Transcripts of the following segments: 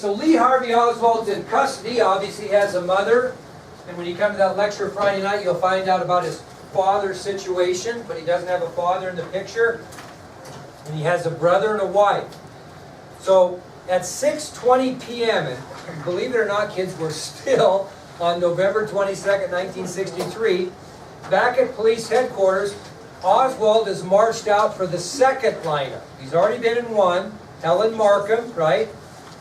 so Lee Harvey Oswald's in custody, obviously has a mother, and when you come to that lecture Friday night, you'll find out about his father's situation, but he doesn't have a father in the picture, and he has a brother and a wife. So at 6:20 p.m., and believe it or not, kids, we're still on November 22nd, 1963, back at police headquarters, Oswald is marched out for the second lineup. He's already been in one, Helen Markham, right?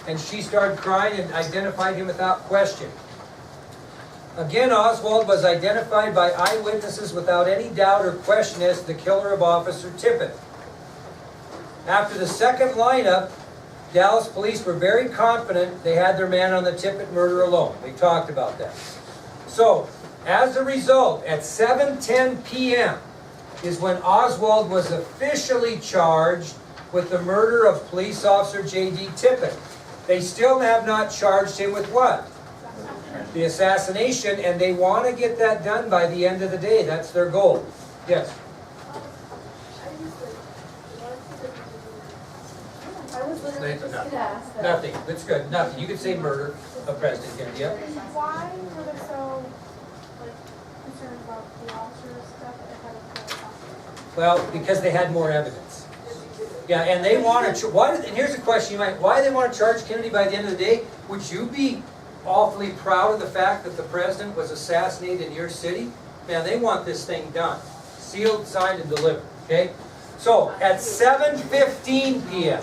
And she started crying and identified him without question. Again, Oswald was identified by eyewitnesses without any doubt or question as the killer of Officer Tippit. After the second lineup, Dallas police were very confident they had their man on the Tippit murder alone. We talked about that. So, as a result, at 7:10 p.m. is when Oswald was officially charged with the murder of police officer J.D. Tippit. They still have not charged him with what? The assassination, and they want to get that done by the end of the day. That's their goal. Yes? I was literally just going to ask that. Nothing. That's good. Nothing. You could say murder of President Kennedy. Yep. Why were they so concerned about the officer's stuff ahead of the officer? Well, because they had more evidence. Yeah, and they want to. And here's a question you might: why do they want to charge Kennedy by the end of the day? Would you be awfully proud of the fact that the president was assassinated in your city? Man, they want this thing done, sealed, signed, and delivered. Okay. So at 7:15 p.m.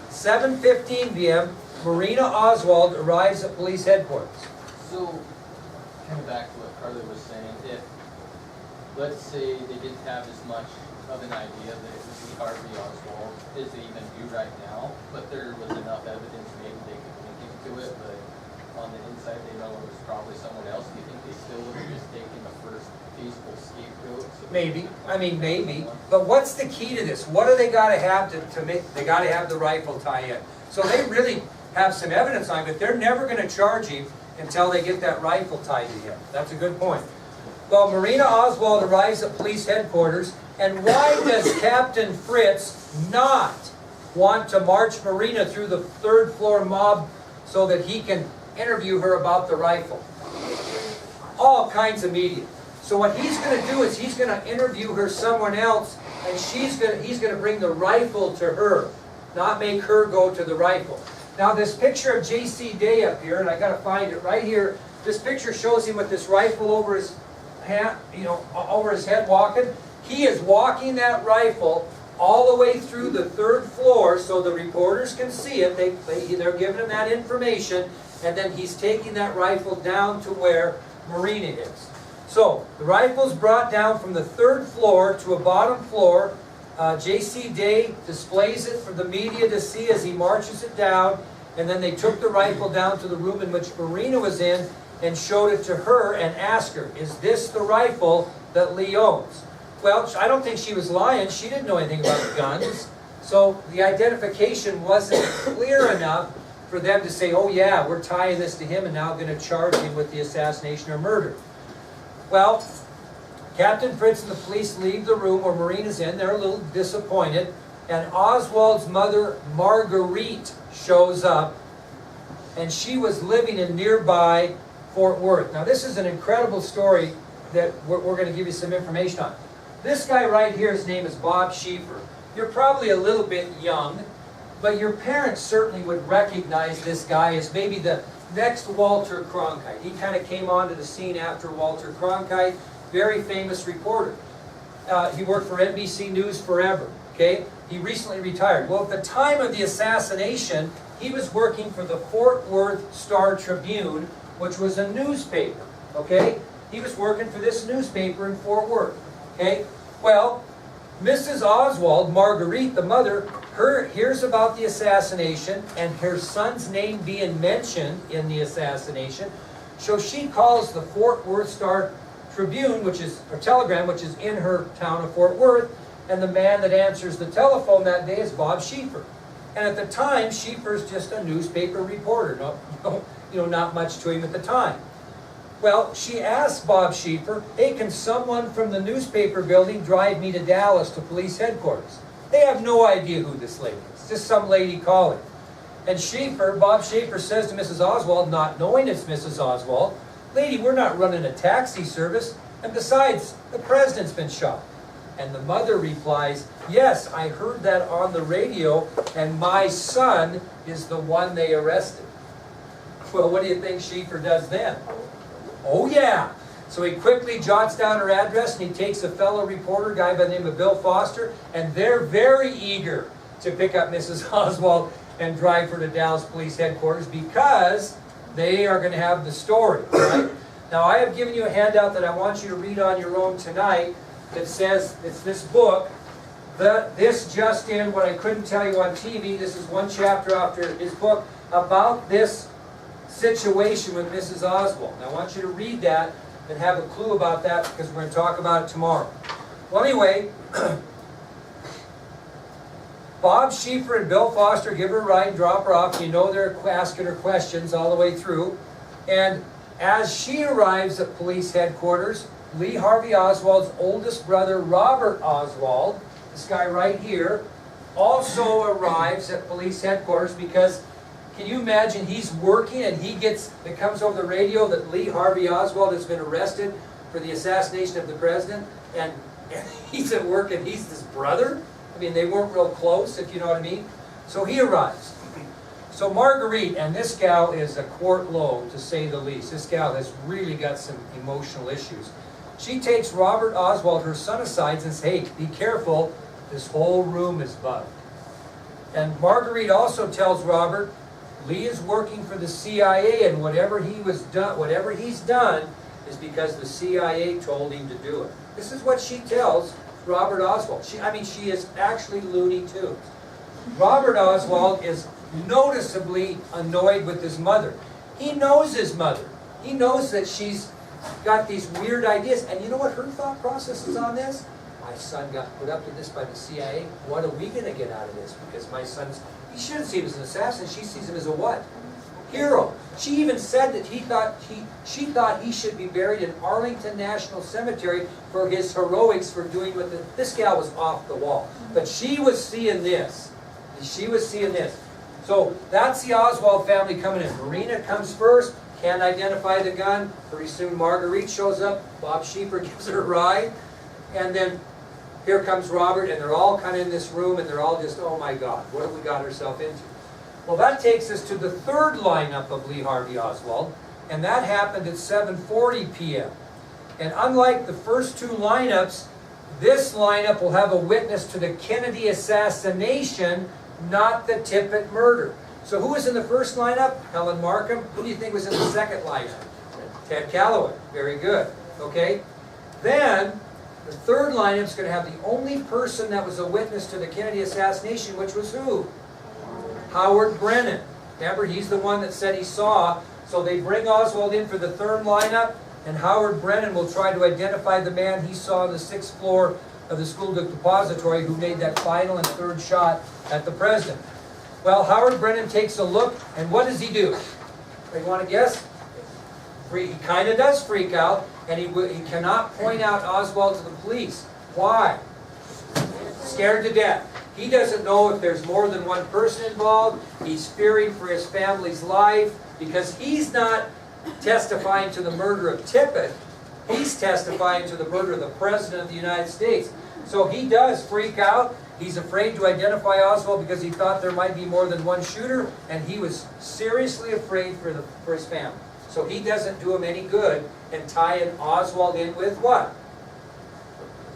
7:15 p.m., Marina Oswald arrives at police headquarters. So, coming back to what Carly was saying, if, let's say, they didn't have as much of an idea that it was Lee Harvey Oswald as they even do right now, but there was enough evidence maybe they could link him to it, but on the inside they know it was probably someone else. Do you think they still would have just taken the first feasible scapegoat? So Maybe. I mean, maybe. But what's the key to this? What do they got to have to make? They got to have the rifle tie-in. So they really have some evidence on it, but they're never going to charge him until they get that rifle tied to him. That's a good point. Well, Marina Oswald arrives at police headquarters, and why does Captain Fritz not want to march Marina through the third floor mob so that he can interview her about the rifle? All kinds of media. So what he's going to do is he's going to interview her someone else, and he's going to bring the rifle to her, not make her go to the rifle. Now this picture of J.C. Day up here, and I got to find it right here. This picture shows him with this rifle over his hand, over his head walking. He is walking that rifle all the way through the third floor so the reporters can see it. They're giving him that information, and then he's taking that rifle down to where Marina is. So the rifle's brought down from the third floor to a bottom floor. J.C. Day displays it for the media to see as he marches it down, and then they took the rifle down to the room in which Marina was in and showed it to her and asked her, is this the rifle that Lee owns? Well, I don't think she was lying. She didn't know anything about guns. So the identification wasn't clear enough for them to say, oh yeah, we're tying this to him and now going to charge him with the assassination or murder. Well, Captain Fritz and the police leave the room where Marina's in. They're a little disappointed. And Oswald's mother, Marguerite, shows up. And she was living in nearby Fort Worth. Now, this is an incredible story that we're going to give you some information on. This guy right here, his name is Bob Schieffer. You're probably a little bit young, but your parents certainly would recognize this guy as maybe the next Walter Cronkite. He kind of came onto the scene after Walter Cronkite. Very famous reporter. He worked for NBC News forever. Okay, he recently retired. Well, at the time of the assassination, he was working for the Fort Worth Star Tribune, which was a newspaper. Okay, he was working for this newspaper in Fort Worth. Okay, well, Mrs. Oswald, Marguerite, the mother, hears about the assassination and her son's name being mentioned in the assassination. So she calls the Fort Worth Star Tribune, or Telegram, which is in her town of Fort Worth, and the man that answers the telephone that day is Bob Schieffer. And at the time, Schieffer's just a newspaper reporter. Not much to him at the time. Well, she asked Bob Schieffer, hey, can someone from the newspaper building drive me to Dallas to police headquarters? They have no idea who this lady is. Just some lady calling. And Bob Schaefer says to Mrs. Oswald, not knowing it's Mrs. Oswald, "Lady, we're not running a taxi service, and besides, the president's been shot." And the mother replies, "Yes, I heard that on the radio, and my son is the one they arrested." Well, what do you think Schaefer does then? Oh yeah! So he quickly jots down her address, and he takes a fellow reporter, guy by the name of Bill Foster, and they're very eager to pick up Mrs. Oswald and drive her to Dallas Police Headquarters because they are going to have the story, right? Now, I have given you a handout that I want you to read on your own tonight that says, it's this book, This Just In, What I Couldn't Tell You on TV. This is one chapter after his book about this situation with Mrs. Oswald. And I want you to read that and have a clue about that because we're going to talk about it tomorrow. Well, anyway, Bob Schaefer and Bill Foster give her a ride and drop her off. You know they're asking her questions all the way through. And as she arrives at police headquarters, Lee Harvey Oswald's oldest brother, Robert Oswald, this guy right here, also arrives at police headquarters because, can you imagine, he's working and it comes over the radio that Lee Harvey Oswald has been arrested for the assassination of the president, and he's at work and he's his brother? I mean, they weren't real close, if you know what I mean. So he arrives. So Marguerite, and this gal is a quart low, to say the least. This gal has really got some emotional issues. She takes Robert Oswald, her son, aside and says, "Hey, be careful, this whole room is bugged." And Marguerite also tells Robert, Lee is working for the CIA, and whatever he's done is because the CIA told him to do it. This is what she tells Robert Oswald. She is actually Looney Tunes. Robert Oswald is noticeably annoyed with his mother. He knows his mother. He knows that she's got these weird ideas. And you know what her thought process is on this? My son got put up to this by the CIA. What are we going to get out of this? Because my son's, he shouldn't see him as an assassin. She sees him as a what? Hero. She even said that she thought he should be buried in Arlington National Cemetery for his heroics for doing what this gal was off the wall. But she was seeing this. She was seeing this. So that's the Oswald family coming in. Marina comes first, can't identify the gun. Pretty soon Marguerite shows up. Bob Schaefer gives her a ride. And then here comes Robert, and they're all kind of in this room, and they're all just, oh my God, what have we got ourselves into? Well, that takes us to the third lineup of Lee Harvey Oswald, and that happened at 7:40 p.m. And unlike the first two lineups, this lineup will have a witness to the Kennedy assassination, not the Tippit murder. So who was in the first lineup? Helen Markham. Who do you think was in the second lineup? Ted Calloway. Very good. Okay. Then the third lineup is going to have the only person that was a witness to the Kennedy assassination, which was who? Howard Brennan. Remember, he's the one that said he saw. So they bring Oswald in for the third lineup, and Howard Brennan will try to identify the man he saw on the 6th floor of the school depository who made that final and third shot at the president. Well, Howard Brennan takes a look, and what does he do? You want to guess? He kind of does freak out, and he cannot point out Oswald to the police. Why? Scared to death. He doesn't know if there's more than one person involved. He's fearing for his family's life because he's not testifying to the murder of Tippit. He's testifying to the murder of the President of the United States. So he does freak out. He's afraid to identify Oswald because he thought there might be more than one shooter, and he was seriously afraid for his family. So he doesn't do him any good in tying Oswald in with what?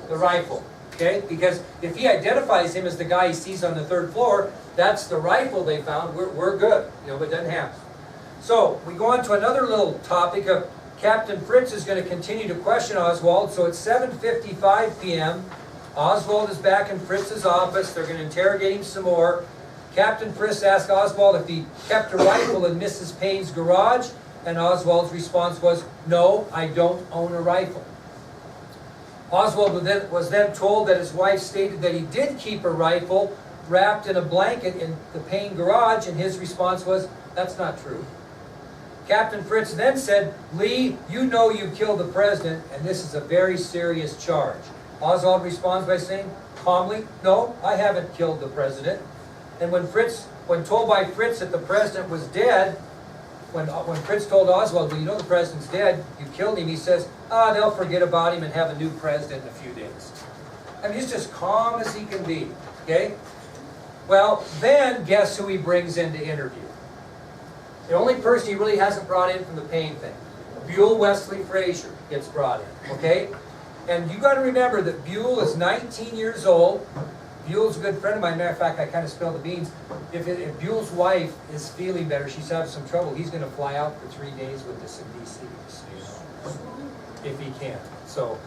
The rifle. Okay? Because if he identifies him as the guy he sees on the 3rd floor, that's the rifle they found. We're good. You know, but it doesn't happen. So we go on to another little topic of Captain Fritz is going to continue to question Oswald. So at 7:55 p.m., Oswald is back in Fritz's office. They're going to interrogate him some more. Captain Fritz asked Oswald if he kept a rifle in Mrs. Payne's garage, and Oswald's response was, "No, I don't own a rifle." Oswald was then told that his wife stated that he did keep a rifle wrapped in a blanket in the Payne garage, and his response was, "That's not true." Captain Fritz then said, "Lee, you know you killed the president, and this is a very serious charge." Oswald responds by saying calmly, "No, I haven't killed the president." And when Fritz when told by Fritz that the president was dead, when Fritz told Oswald, well, you know the president's dead, you killed him, he says, they'll forget about him and have a new president in a few days. I mean, he's just calm as he can be, okay? Well, then guess who he brings in to interview? The only person he really hasn't brought in from the pain thing. Buell Wesley Frazier gets brought in, okay? And you got to remember that Buell is 19 years old. Buell's a good friend of mine. Matter of fact, I kind of spilled the beans. If Buell's wife is feeling better, she's having some trouble, he's going to fly out for 3 days with us in D.C. if he can. So,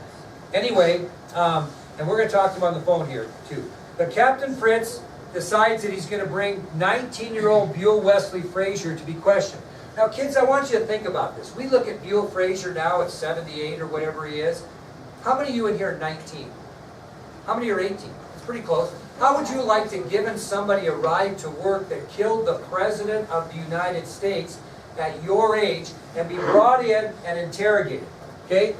anyway, and we're going to talk to him on the phone here, too. But Captain Fritz decides that he's going to bring 19-year-old Buell Wesley Frazier to be questioned. Now, kids, I want you to think about this. We look at Buell Frazier now at 78 or whatever he is. How many of you in here are 19? How many are 18? It's pretty close. How would you like to give somebody a ride to work that killed the President of the United States at your age and be brought in and interrogated? Okay?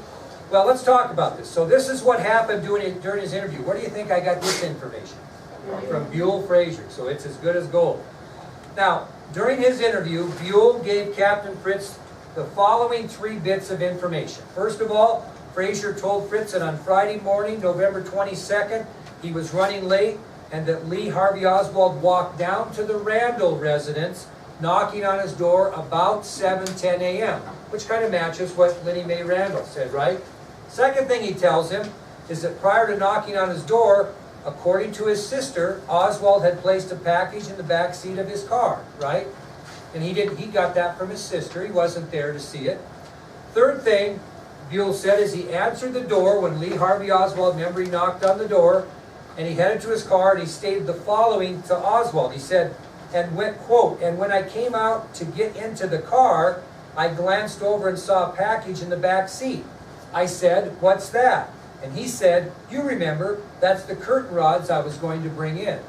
Well, let's talk about this. So this is what happened during his interview. Where do you think I got this information? From Buell Frazier. So it's as good as gold. Now, during his interview, Buell gave Captain Fritz the following 3 bits of information. First of all, Frazier told Fritz that on Friday morning, November 22nd, he was running late and that Lee Harvey Oswald walked down to the Randall residence, knocking on his door about 7:10 a.m., which kind of matches what Lenny Mae Randall said, right? Second thing he tells him is that prior to knocking on his door, according to his sister, Oswald had placed a package in the back seat of his car, right? And he got that from his sister. He wasn't there to see it. Third thing Buell said is he answered the door when Lee Harvey Oswald, remember, he knocked on the door, and he headed to his car and he stated the following to Oswald. He said, and went, quote, "And when I came out to get into the car, I glanced over and saw a package in the back seat. I said, 'What's that?' And he said, 'You remember, that's the curtain rods I was going to bring in.'"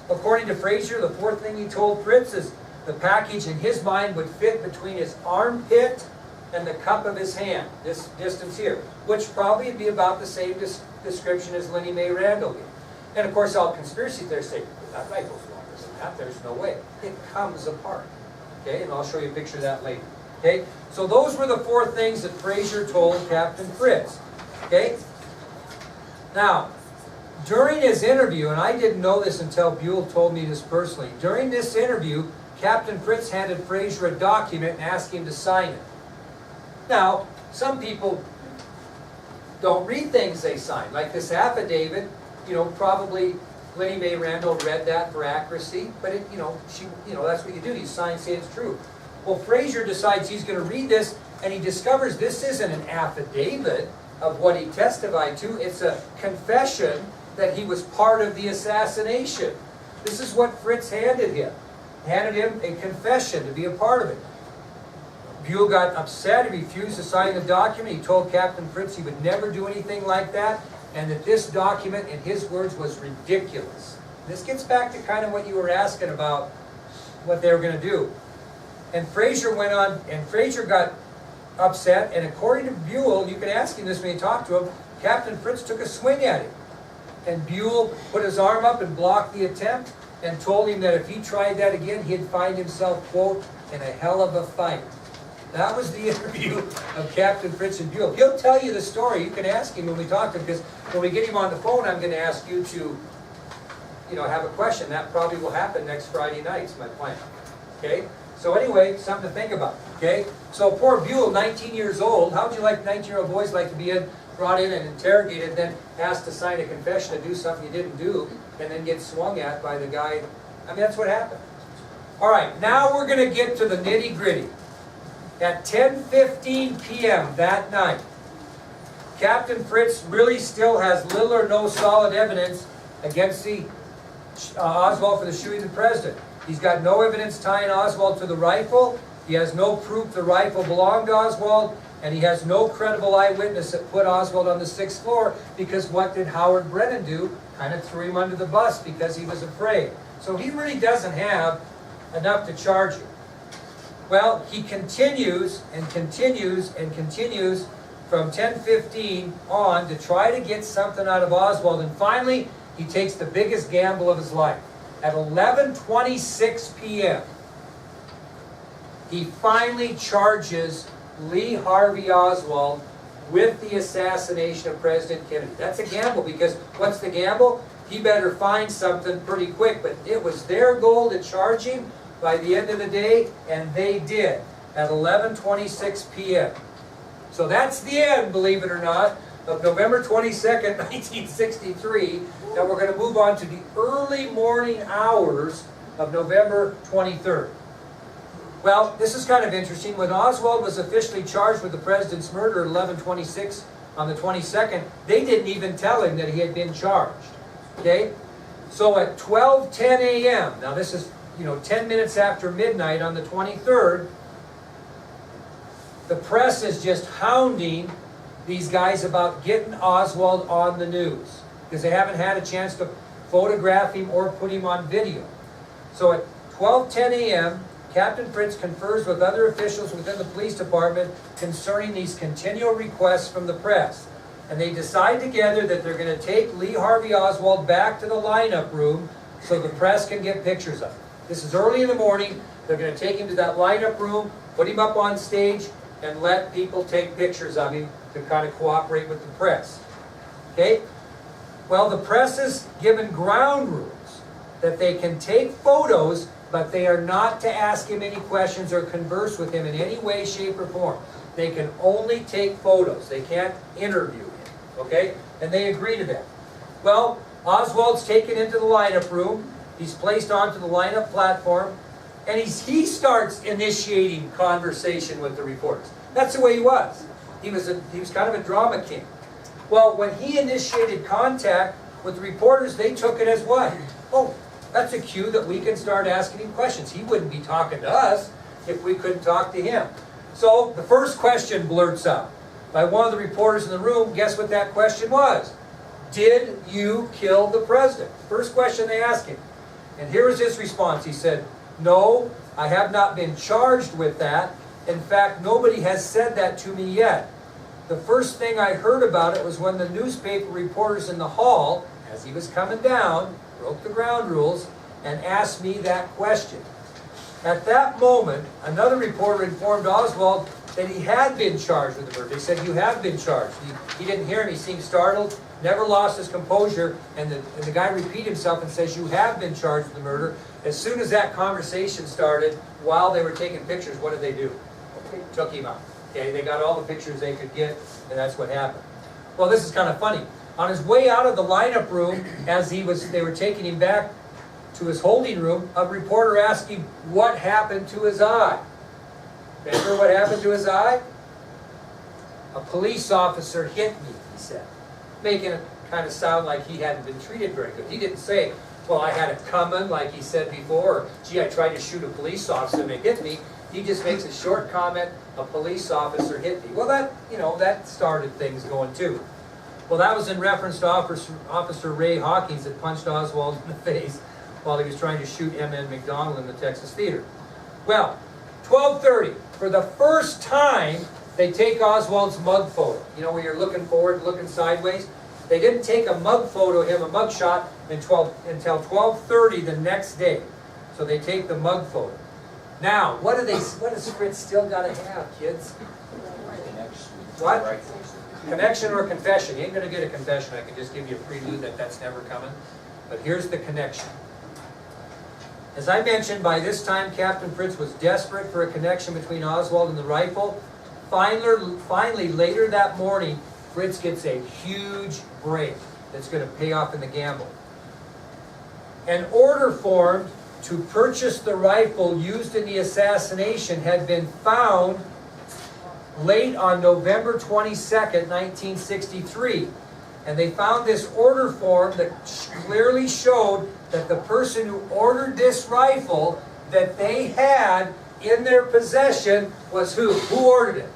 According to Frazier, the fourth thing he told Fritz is the package in his mind would fit between his armpit and the cup of his hand, this distance here, which probably would be about the same description as Lenny Mae Randall gave. And of course, all conspiracy theorists say, that rifle's longer than that, there's no way. It comes apart. Okay, and I'll show you a picture of that later. Okay, so those were the 4 things that Frazier told Captain Fritz. Okay, now, during his interview, and I didn't know this until Buell told me this personally, during this interview, Captain Fritz handed Frazier a document and asked him to sign it. Now, some people don't read things they sign, like this affidavit. Probably Lenny Mae Randall read that for accuracy, but that's what you do. You sign, say it's true. Well, Frazier decides he's going to read this, and he discovers this isn't an affidavit of what he testified to. It's a confession that he was part of the assassination. This is what Fritz handed him. Handed him a confession to be a part of it. Buell got upset. He refused to sign the document. He told Captain Fritz he would never do anything like that, and that this document, in his words, was ridiculous. This gets back to kind of what you were asking about, what they were going to do. And Frazier went on, and Frazier got upset, and according to Buell, you can ask him this when you talk to him, Captain Fritz took a swing at him. And Buell put his arm up and blocked the attempt, and told him that if he tried that again, he'd find himself, quote, in a hell of a fight. That was the interview of Captain Fritz and Buell. He'll tell you the story. You can ask him when we talk to him, because when we get him on the phone, I'm going to ask you to, have a question. That probably will happen next Friday night, is my plan. Okay? So anyway, something to think about. Okay? So poor Buell, 19 years old. How would you like 19-year-old boys like to be brought in and interrogated, then asked to sign a confession to do something you didn't do, and then get swung at by the guy? I mean, that's what happened. All right, now we're going to get to the nitty-gritty. At 10:15 p.m. that night, Captain Fritz really still has little or no solid evidence against Oswald for the shooting of the president. He's got no evidence tying Oswald to the rifle. He has no proof the rifle belonged to Oswald, and he has no credible eyewitness that put Oswald on the 6th floor, because what did Howard Brennan do? Kind of threw him under the bus because he was afraid. So he really doesn't have enough to charge you. Well, he continues and continues and continues from 10:15 on to try to get something out of Oswald, and finally he takes the biggest gamble of his life. at 11:26 p.m., he finally charges Lee Harvey Oswald with the assassination of President Kennedy. That's a gamble, because what's the gamble? He better find something pretty quick, but it was their goal to charge him by the end of the day, and they did at 11:26 p.m. So that's the end, believe it or not, of November 22nd, 1963. Now we're going to move on to the early morning hours of November 23rd. Well, this is kind of interesting. When Oswald was officially charged with the president's murder at 11:26 on the 22nd, they didn't even tell him that he had been charged. Okay? So at 12:10 a.m., now this is, 10 minutes after midnight on the 23rd, the press is just hounding these guys about getting Oswald on the news, because they haven't had a chance to photograph him or put him on video. So at 12:10 a.m., Captain Fritz confers with other officials within the police department concerning these continual requests from the press. And they decide together that they're going to take Lee Harvey Oswald back to the lineup room so the press can get pictures of him. This is early in the morning. They're going to take him to that lineup room, put him up on stage, and let people take pictures of him to kind of cooperate with the press. Okay? Well, the press is given ground rules that they can take photos, but they are not to ask him any questions or converse with him in any way, shape, or form. They can only take photos. They can't interview him. Okay? And they agree to that. Well, Oswald's taken into the lineup room. He's placed onto the lineup platform. And he starts initiating conversation with the reporters. That's the way he was. He was kind of a drama king. Well, when he initiated contact with the reporters, they took it as what? Oh, that's a cue that we can start asking him questions. He wouldn't be talking to us if we couldn't talk to him. So the first question blurts out by one of the reporters in the room. Guess what that question was? Did you kill the president? First question they asked him. And here is his response. He said, no, I have not been charged with that. In fact, nobody has said that to me yet. The first thing I heard about it was when the newspaper reporters in the hall, as he was coming down, broke the ground rules and asked me that question. At that moment, another reporter informed Oswald that he had been charged with the murder. They said, you have been charged. He didn't hear him. He seemed startled, never lost his composure, and the guy repeated himself and says, you have been charged with the murder. As soon as that conversation started, while they were taking pictures, what did they do? Took him out. Okay, they got all the pictures they could get, and that's what happened. Well, this is kind of funny. On his way out of the lineup room, as they were taking him back to his holding room, a reporter asked him what happened to his eye. Remember what happened to his eye? A police officer hit me, he said, making it kind of sound like he hadn't been treated very good. He didn't say, well, I had it coming, like he said before, or, gee, I tried to shoot a police officer and they hit me. He just makes a short comment, a police officer hit me. Well, that started things going too. Well, that was in reference to Officer Ray Hawkins that punched Oswald in the face while he was trying to shoot M.N. McDonald in the Texas Theater. Well, 12:30, for the first time, they take Oswald's mug photo. You know, where you're looking forward, looking sideways. They didn't take a mug photo of him, a mug shot, until 12:30 the next day. So they take the mug photo. Now, what does Fritz still got to have, kids? What? Connection or confession? You ain't going to get a confession. I can just give you a prelude that that's never coming. But here's the connection. As I mentioned, by this time, Captain Fritz was desperate for a connection between Oswald and the rifle. Finally, later that morning, Fritz gets a huge break that's going to pay off in the gamble. An order formed to purchase the rifle used in the assassination had been found late on November 22nd, 1963. And they found this order form that clearly showed that the person who ordered this rifle that they had in their possession was who? Who ordered it?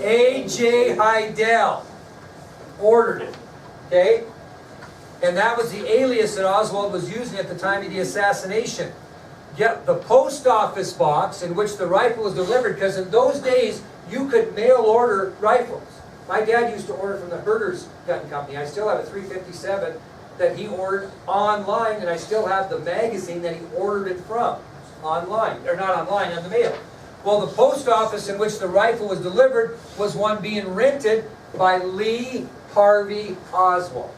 A.J. Heidel ordered it. Okay? And that was the alias that Oswald was using at the time of the assassination. Yet the post office box in which the rifle was delivered, because in those days you could mail order rifles. My dad used to order from the Herder's Gun Company. I still have a .357 that he ordered online, and I still have the magazine that he ordered it from, online, or not online, on the mail. Well, the post office in which the rifle was delivered was one being rented by Lee Harvey Oswald.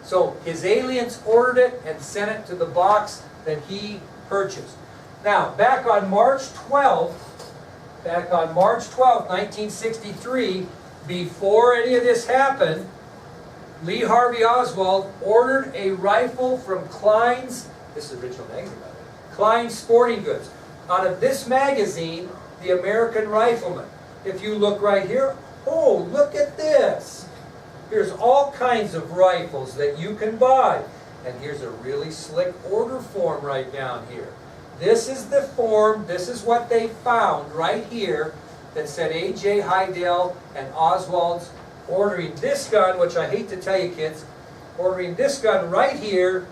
So his aliens ordered it and sent it to the box that he purchased. Now, back on March 12th, 1963, before any of this happened, Lee Harvey Oswald ordered a rifle from Klein's, this is the original magazine, by the way, Klein's Sporting Goods. Out of this magazine, The American Rifleman. If you look right here, oh, look at this. Here's all kinds of rifles that you can buy. And here's a really slick order form right down here. This is the form, this is what they found right here that said A.J. Heidel and Oswald's ordering this gun, which I hate to tell you kids, ordering this gun right here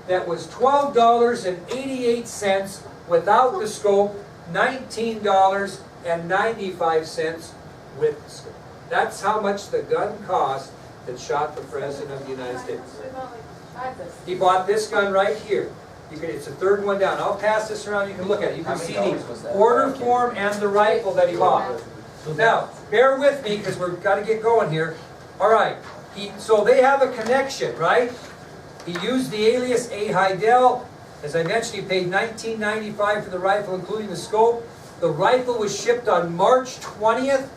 that was $12.88 without the scope, $19.95 with the scope. That's how much the gun cost that shot the President of the United States. He bought this gun right here. It's the third one down. I'll pass this around, you can look at it. You can see the order form and the rifle that he bought. Now, bear with me because we've got to get going here. All right, so they have a connection, right? He used the alias A. Heidel. As I mentioned, he paid $19.95 for the rifle, including the scope. The rifle was shipped on March 20th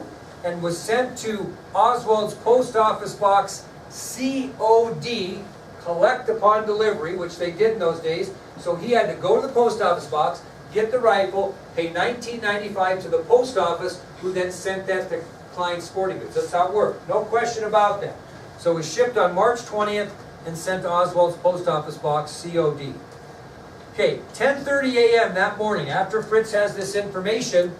and was sent to Oswald's post office box COD, collect upon delivery, which they did in those days. So he had to go to the post office box, get the rifle, pay $19.95 to the post office, who then sent that to Klein's Sporting Goods. That's how it worked. No question about that. So it was shipped on March 20th and sent to Oswald's post office box, COD. Okay, 10:30 a.m. that morning, after Fritz has this information,